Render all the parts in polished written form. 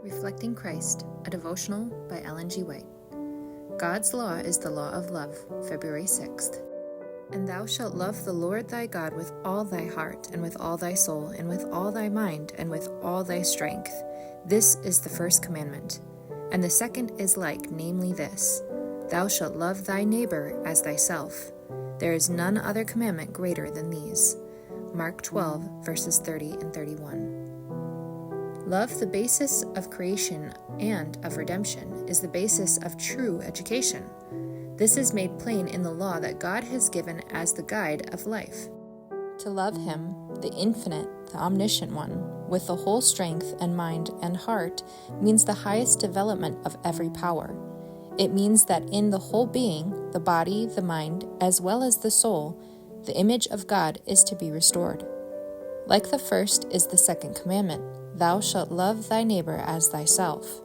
Reflecting Christ, a devotional by Ellen G. White. God's law is the law of love, February 6th. And thou shalt love the Lord thy God with all thy heart, and with all thy soul, and with all thy mind, and with all thy strength. This is the first commandment. And the second is like, namely this, thou shalt love thy neighbor as thyself. There is none other commandment greater than these. Mark 12, verses 30 and 31. Love, the basis of creation and of redemption, is the basis of true education. This is made plain in the law that God has given as the guide of life. To love Him, the infinite, the omniscient one, with the whole strength and mind and heart means the highest development of every power. It means that in the whole being, the body, the mind, as well as the soul, the image of God is to be restored. Like the first is the second commandment, thou shalt love thy neighbor as thyself.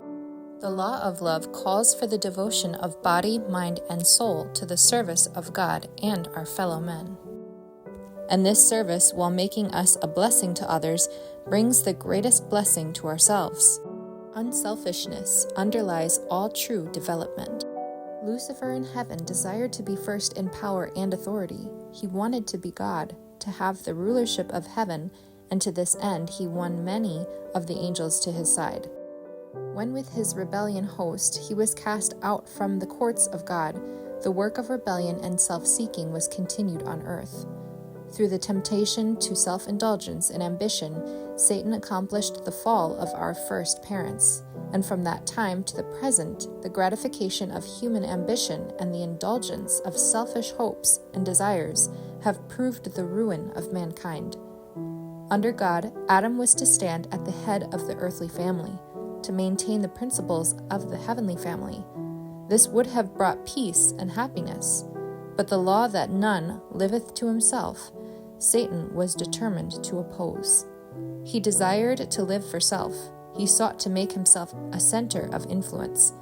The law of love calls for the devotion of body, mind, and soul to the service of God and our fellow men. And this service, while making us a blessing to others, brings the greatest blessing to ourselves. Unselfishness underlies all true development. Lucifer in heaven desired to be first in power and authority. He wanted to be God, to have the rulership of heaven, and to this end he won many of the angels to his side. When with his rebellion host he was cast out from the courts of God, the work of rebellion and self-seeking was continued on earth. Through the temptation to self-indulgence and ambition, Satan accomplished the fall of our first parents, and from that time to the present, the gratification of human ambition and the indulgence of selfish hopes and desires have proved the ruin of mankind. Under God, Adam was to stand at the head of the earthly family, to maintain the principles of the heavenly family. This would have brought peace and happiness, but the law that none liveth to himself, Satan was determined to oppose. He desired to live for self. He sought to make himself a center of influence.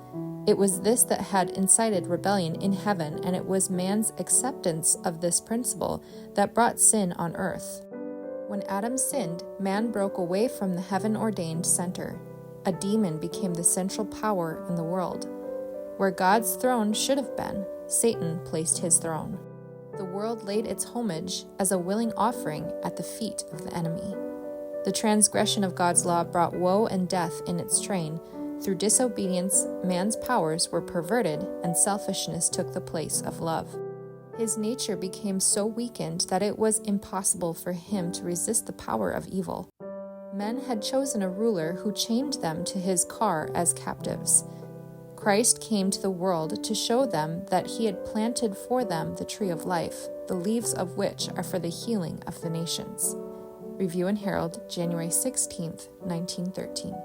It was this that had incited rebellion in heaven, and it was man's acceptance of this principle that brought sin on earth. When Adam sinned, man broke away from the heaven-ordained center. A demon became the central power in the world. Where God's throne should have been, Satan placed his throne. The world laid its homage as a willing offering at the feet of the enemy. The transgression of God's law brought woe and death in its train. Through disobedience, man's powers were perverted, and selfishness took the place of love. His nature became so weakened that it was impossible for him to resist the power of evil. Men had chosen a ruler who chained them to his car as captives. Christ came to the world to show them that he had planted for them the tree of life, the leaves of which are for the healing of the nations. Review and Herald, January 16, 1913.